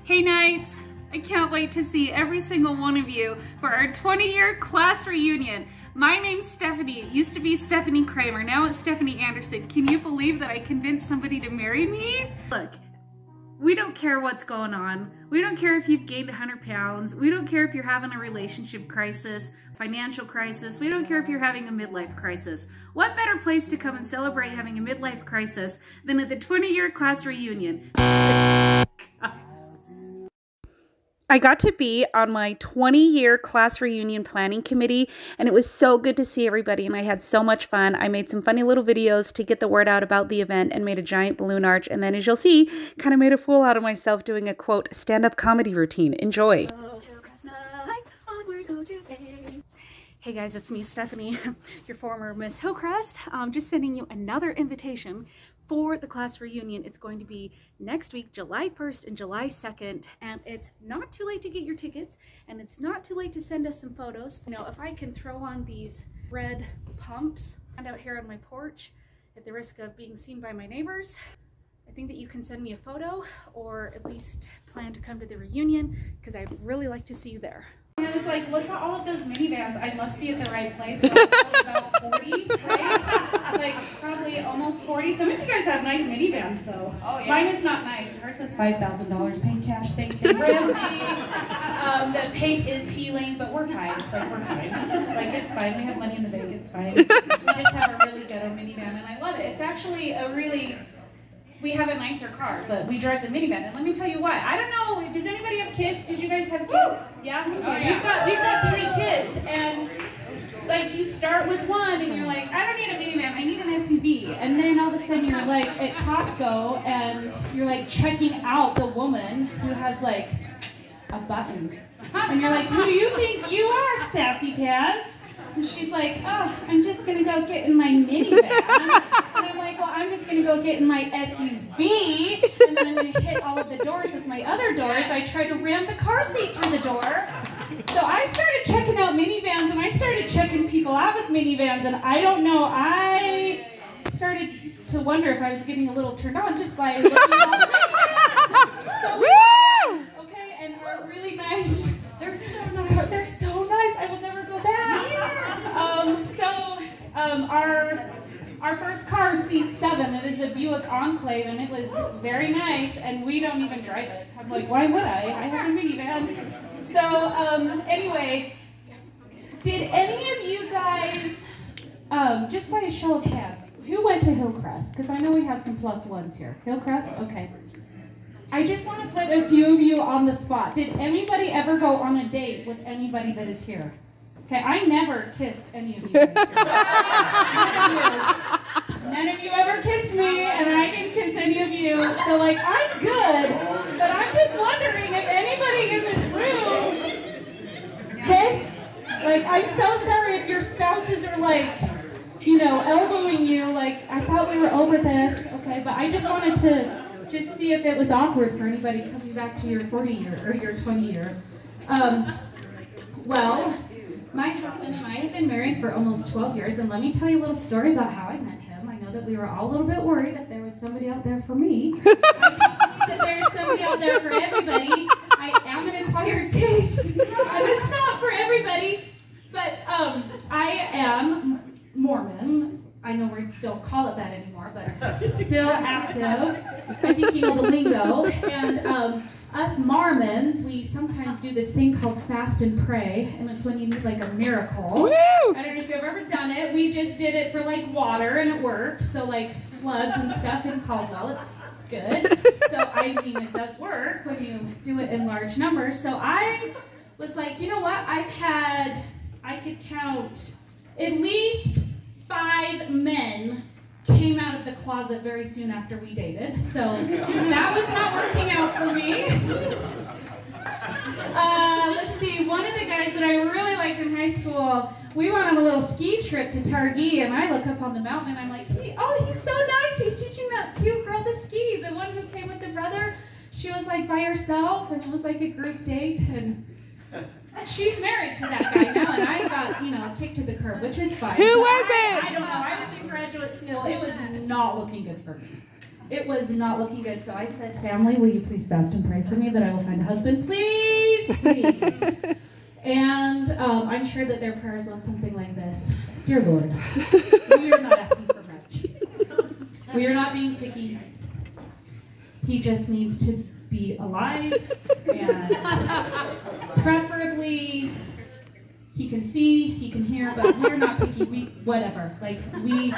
Hey Knights, I can't wait to see every single one of you for our 20-year class reunion. My name's Stephanie. It used to be Stephanie Kramer, now it's Stephanie Anderson. Can you believe that I convinced somebody to marry me? Look, we don't care what's going on. We don't care if you've gained 100 pounds. We don't care if you're having a relationship crisis, financial crisis. We don't care if you're having a midlife crisis. What better place to come and celebrate having a midlife crisis than at the 20-year class reunion? I got to be on my 20-year class reunion planning committee, and it was so good to see everybody, and I had so much fun. I made some funny little videos to get the word out about the event and made a giant balloon arch, and then as you'll see, kind of made a fool out of myself doing a, quote, stand-up comedy routine. Enjoy. Hey guys, it's me, Stephanie, your former Miss Hillcrest. Just sending you another invitation for the class reunion. It's going to be next week, July 1st and July 2nd, and it's not too late to get your tickets, and it's not too late to send us some photos. You know, if I can throw on these red pumps and out here on my porch at the risk of being seen by my neighbors, I think that you can send me a photo or at least plan to come to the reunion because I'd really like to see you there. I was like, look at all of those minivans. I must be at the right place. So probably about 40, right? Like probably almost 40. Some of you guys have nice minivans though. Oh, yeah. Mine is not nice. Ours is $5,000 paint cash. Thanks to Ramsey. The paint is peeling, but we're fine. Like we're fine. Like it's fine. We have money in the bank. It's fine. We just have a really ghetto minivan, and I love it. It's actually a really. We have a nicer car, but we drive the minivan, and let me tell you why. I don't know, does anybody have kids? Did you guys have kids? Yeah? Okay. Oh, yeah. We've got 3 kids, and like you start with one, and you're like, I don't need a minivan, I need an SUV. And then all of a sudden you're like at Costco, and you're like checking out the woman who has like a button. And you're like, who do you think you are, sassy pants? And she's like, oh, I'm just gonna go get in my minivan. And I'm like, well, I'm just gonna go get in my SUV, and then I'm gonna hit all of the doors with my other doors. I tried to ram the car seat through the door. So I started checking out minivans, and I started checking people out with minivans, and I don't know, I started to wonder if I was getting a little turned on just by looking at all the minivans. So okay, and are really nice. They're so nice. They're so nice. I will never go back. Yeah. Our first car seats 7. It is a Buick Enclave, and it was very nice. And we don't even drive it. I'm like, why would I? I have a minivan. So anyway, did any of you guys, just by a show of hands, who went to Hillcrest? Because I know we have some +1s here. Hillcrest, okay. I just want to put a few of you on the spot. Did anybody ever go on a date with anybody that is here? Okay, I never kissed any of you. None of you ever kissed me, and I didn't kiss any of you. So, like, I'm good, but I'm just wondering if anybody in this room, okay? Like, I'm so sorry if your spouses are, like, you know, elbowing you. Like, I thought we were over this, okay? But I just wanted to just see if it was awkward for anybody coming back to your 40-year or your 20-year. Well, my husband and I have been married for almost 12 years, and let me tell you a little story about how I met him. I know that we were all a little bit worried that there was somebody out there for me. I just think that there's somebody out there for everybody. I am an acquired taste, and it's not for everybody. But I am Mormon. I know we don't call it that anymore, but still active. I think you know the lingo. And us Mormons, we sometimes do this thing called fast and pray, and it's when you need like a miracle. Woo! I don't know if you've ever done it. We just did it for like water, and it worked. So like floods and stuff in Caldwell, it's good. So I mean, it does work when you do it in large numbers. So I was like, you know what? I could count at least 5 men came out of the closet very soon after we dated, so that was not working out for me. Let's see, one of the guys that I really liked in high school, we went on a little ski trip to Targhee, and I look up on the mountain and I'm like, oh, he's so nice, he's teaching that cute girl to ski, the one who came with the brother. She was like by herself, and it was like a group date, and she's married to that guy now, and I got, you know, kicked to the curb, which is fine. Who was it? I don't know. I was in graduate school. It was not looking good for me. it was not looking good. So I said, family, will you please fast and pray for me that I will find a husband? Please, please. And I'm sure that their prayers went something like this. Dear Lord, we are not asking for much. We are not being picky. He just needs to be alive, and preferably he can see, he can hear, but we're not picky. Whatever. Like we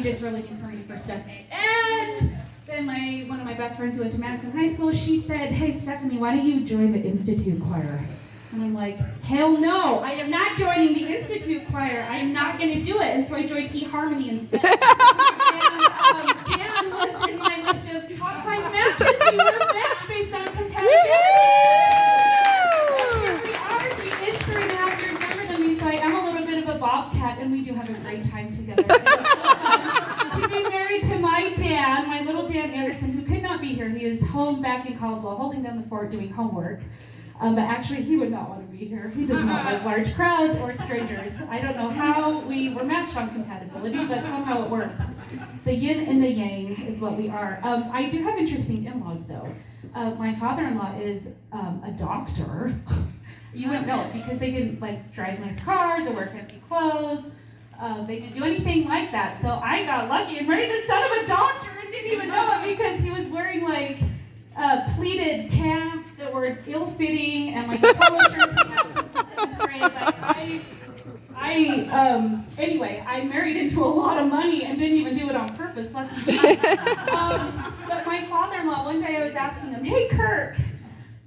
just really need somebody for Stephanie. And then one of my best friends who went to Madison High School, she said, "Hey Stephanie, why don't you join the Institute Choir?" And I'm like, hell no, I am not joining the Institute Choir. I'm not going to do it. And so I joined eHarmony instead. And Dan was in my list of top 5 matches. We were a match based on compatibility. And here we are. He is 3.5 years younger than me, so I am a little bit of a bobcat, and we do have a great time together. To be married to my dad, my little Dan Anderson, who could not be here. He is home back in Caldwell, holding down the fort, doing homework. But actually, he would not want to be here. He does not like large crowds or strangers. I don't know how we were matched on compatibility, but somehow it works. The yin and the yang is what we are. I do have interesting in-laws, though. My father-in-law is a doctor. You wouldn't know it because they didn't like drive nice cars or wear fancy clothes. They didn't do anything like that. So I got lucky and ready to set him a doctor and didn't even know it because he was wearing like pleated pants that were ill-fitting and like a polo shirt he had since the 7th grade. Like anyway, I married into a lot of money and didn't even do it on purpose, lucky me. But my father-in-law, one day I was asking him, "Hey Kirk,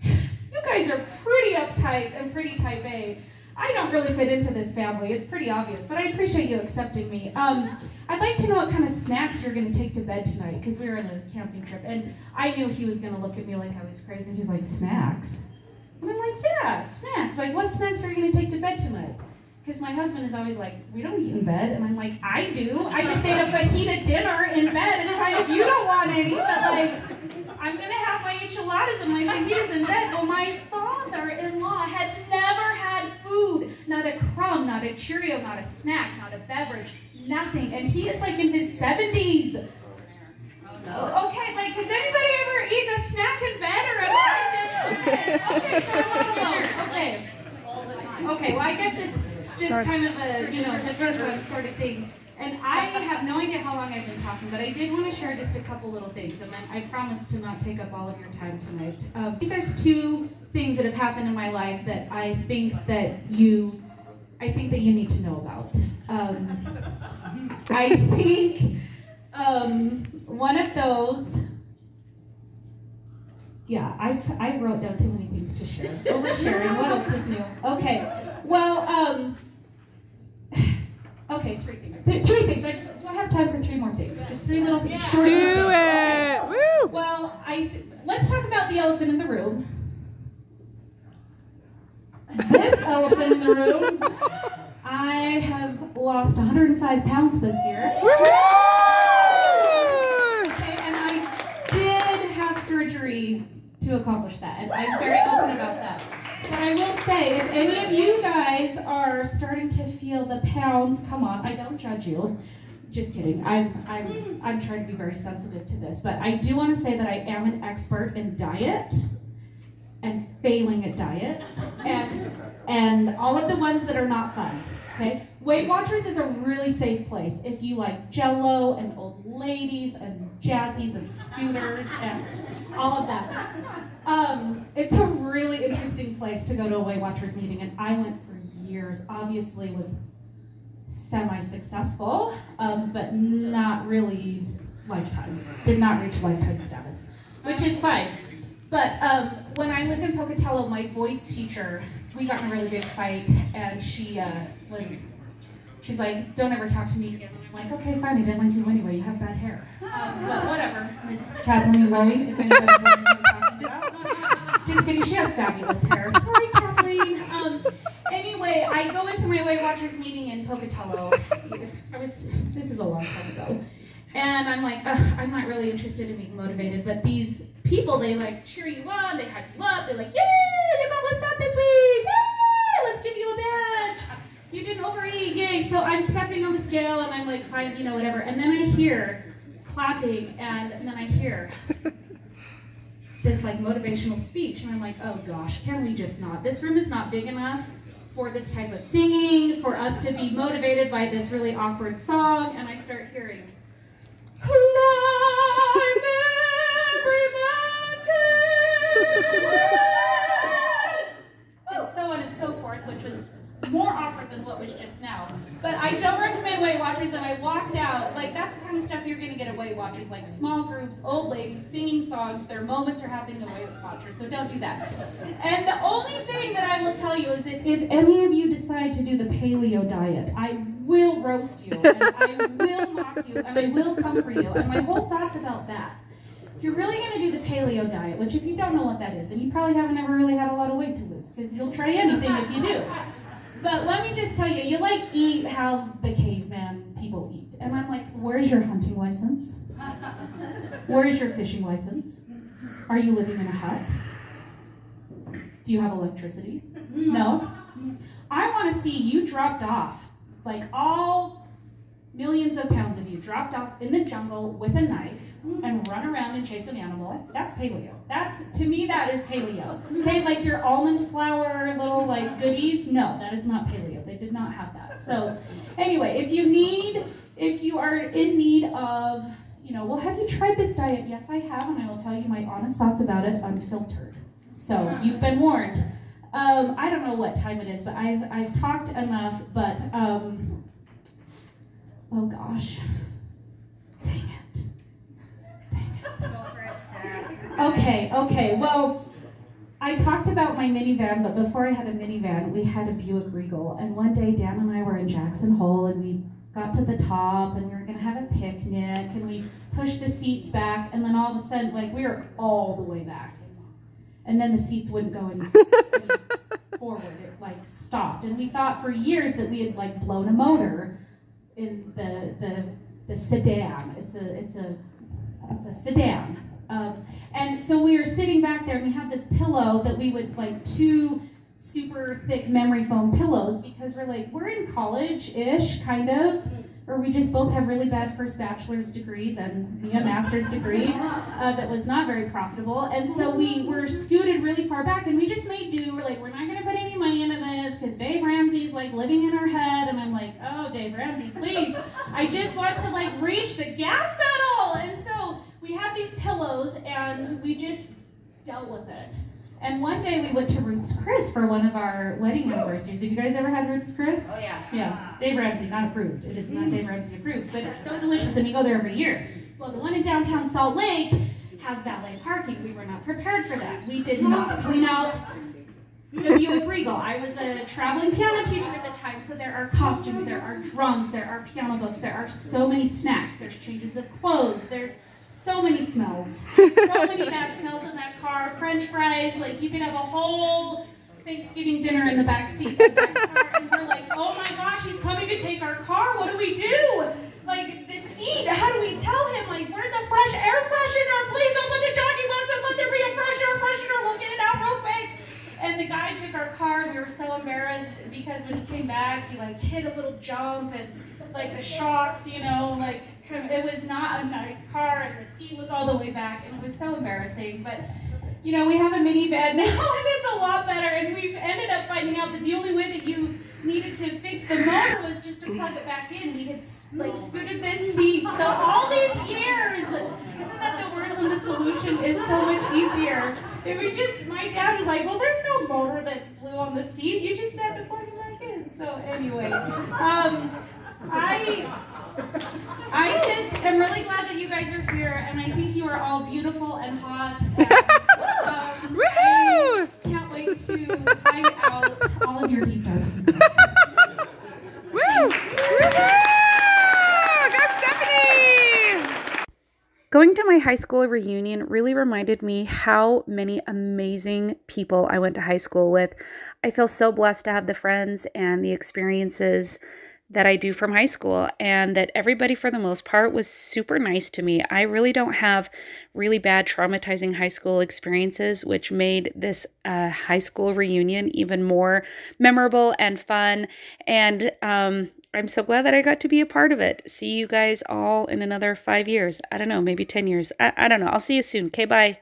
you guys are pretty uptight and pretty type A. I don't really fit into this family. It's pretty obvious, but I appreciate you accepting me. I'd like to know what kind of snacks you're going to take to bed tonight," because we were on a camping trip, and I knew he was going to look at me like I was crazy, and he was like, "Snacks?" And I'm like, "Yeah, snacks. Like, what snacks are you going to take to bed tonight?" Because my husband is always like, "We don't eat in bed," and I'm like, "I do. I just ate a fajita dinner in bed, and fine if you don't want any, but like, I'm going to have my enchiladas and my fajitas in bed." Well, my father-in-law has never had food, not a crumb, not a Cheerio, not a snack, not a beverage, nothing. And he is like in his 70s. Oh no. Okay, like, has anybody ever eaten a snack in bed or am I just okay, so I'm alone. Okay. Okay, well I guess it's just kind of a, different sort of thing. And I have no idea how long I've been talking, but I did want to share just a couple little things, and then I promise to not take up all of your time tonight. I think there's 2 things that have happened in my life that I think that you need to know about. I think one of those, yeah, I wrote down too many things to share. Oversharing, what else is new? Okay, well, okay, 3 things. 3 things. Do I have time for 3 more things? Just 3 little things. Short Do little things. it! Okay. Woo! Well, let's talk about the elephant in the room. This elephant in the room, I have lost 105 pounds this year. Okay, and I did have surgery to accomplish that, and I'm very open about that. But I will say, if any of you guys are starting to feel the pounds, come on, I don't judge you. Just kidding. I'm trying to be very sensitive to this, but I do want to say that I am an expert in diet and failing at diets and all of the ones that are not fun. Okay, Weight Watchers is a really safe place if you like Jell-O and old ladies and jazzies and scooters and all of that. It's a really interesting place to go to a Weight Watchers meeting, and I went for years. Obviously was semi-successful, but not really lifetime. Did not reach lifetime status, which is fine. But when I lived in Pocatello, my voice teacher, we got in a really big fight, and she's like, "Don't ever talk to me again." And I'm like, "Okay, fine, I didn't like you anyway, you have bad hair." But whatever, Miss Kathleen Lane, if anybody's wondering what I'm talking about. Just kidding, she has fabulous hair. Sorry, Kathleen. Anyway, I go into my Weight Watchers meeting in Pocatello. This is a long time ago. And I'm like, I'm not really interested in being motivated, but these people, they like cheer you on, they hype you up, they're like, "Yay, you got what's not this week, yay, let's give you a badge, you didn't overeat, yay." So I'm stepping on the scale and I'm like, fine, whatever. And then I hear clapping, and then I hear this like motivational speech, and I'm like, oh gosh, can we just not? This room is not big enough for this type of singing, for us to be motivated by this really awkward song. And I start hearing, climb every mountain, and so on and so forth, which was more awkward than what was just now. But I don't recommend Weight Watchers, and I walked out. Like, that's the kind of stuff you're going to get at Weight Watchers, like small groups, old ladies singing songs. Their moments are happening at Weight Watchers, so don't do that. And the only thing that I will tell you is that if any of you decide to do the paleo diet, I will roast you, and I will mock you, and I will come for you. And my whole thoughts about that. If you're really going to do the paleo diet, which if you don't know what that is, and you probably haven't ever really had a lot of weight to lose, because you'll try anything if you do. But let me just tell you, you like eat how the caveman people eat. And I'm like, where's your hunting license? Where's your fishing license? Are you living in a hut? Do you have electricity? No? I want to see you dropped off, like all millions of pounds of you dropped off in the jungle with a knife and run around and chase an animal. That's paleo. That's, to me, that is paleo. Okay, like your almond flour little like goodies, no, that is not paleo. They did not have that. So anyway, if you are in need of, well, have you tried this diet? Yes, I have, and I will tell you my honest thoughts about it unfiltered. So you've been warned. I don't know what time it is, but I've talked enough, but oh gosh. Dang it. Okay, well, I talked about my minivan, but before I had a minivan, we had a Buick Regal, and one day Dan and I were in Jackson Hole, and we got to the top, and we were going to have a picnic, and we pushed the seats back, and then all of a sudden, like, we were all the way back, and then the seats wouldn't go any forward. It, like, stopped, and we thought for years that we had, like, blown a motor in the sedan. It's a sedan. And so we were sitting back there, and we had this pillow that we would, like, two super thick memory foam pillows, because we're in college-ish, kind of, or we just both have really bad first bachelor's degrees and me a master's degree that was not very profitable. And so we were scooted really far back, and we just made do. We're like, we're not going to put any money into this because Dave Ramsey's like living in our head. And I'm like, oh, Dave Ramsey, please. I just want to like reach the gas pedal. And so we had these pillows, and we just dealt with it. And one day we went to Ruth's Chris for one of our wedding anniversaries. Have you guys ever had Ruth's Chris? Oh, yeah. Yeah. Dave Ramsey, not approved. It is not Dave Ramsey approved, but it's so delicious, and we go there every year. Well, the one in downtown Salt Lake has valet parking. We were not prepared for that. We did not clean out the Buick Regal. I was a traveling piano teacher at the time, so there are costumes, there are drums, there are piano books, there are so many snacks, there's changes of clothes, there's so many smells. So many bad smells in that car. French fries, like you could have a whole Thanksgiving dinner in the back seat of that car, and we're like, oh my gosh, he's coming to take our car. What do we do? Like the seat, how do we tell him? Like, where's a fresh air freshener? Please open the jockey bus and let there be a fresh air freshener. We'll get it out real quick. And the guy took our car, and we were so embarrassed because when he came back, he like hit a little jump, and like the shocks, like it was not a nice car, and the seat was all the way back, and it was so embarrassing. But we have a minivan now, and it's a lot better, and we've ended up finding out that the only way that you needed to fix the motor was just to plug it back in. We had like scooted this seat, so all these years, isn't that the worst when the solution is so much easier? My dad was like, well, there's no motor that blew on the seat, you just have to plug it back in. So anyway, I just am really glad that you guys are here, and I think you are all beautiful and hot. And, I can't wait to find out all of your deep dark secrets. Woo! Go Stephanie! Going to my high school reunion really reminded me how many amazing people I went to high school with. I feel so blessed to have the friends and the experiences that I do from high school, and that everybody for the most part was super nice to me. I really don't have really bad traumatizing high school experiences, which made this high school reunion even more memorable and fun. And I'm so glad that I got to be a part of it. See you guys all in another 5 years. I don't know, maybe 10 years. I don't know. I'll see you soon. Okay, bye.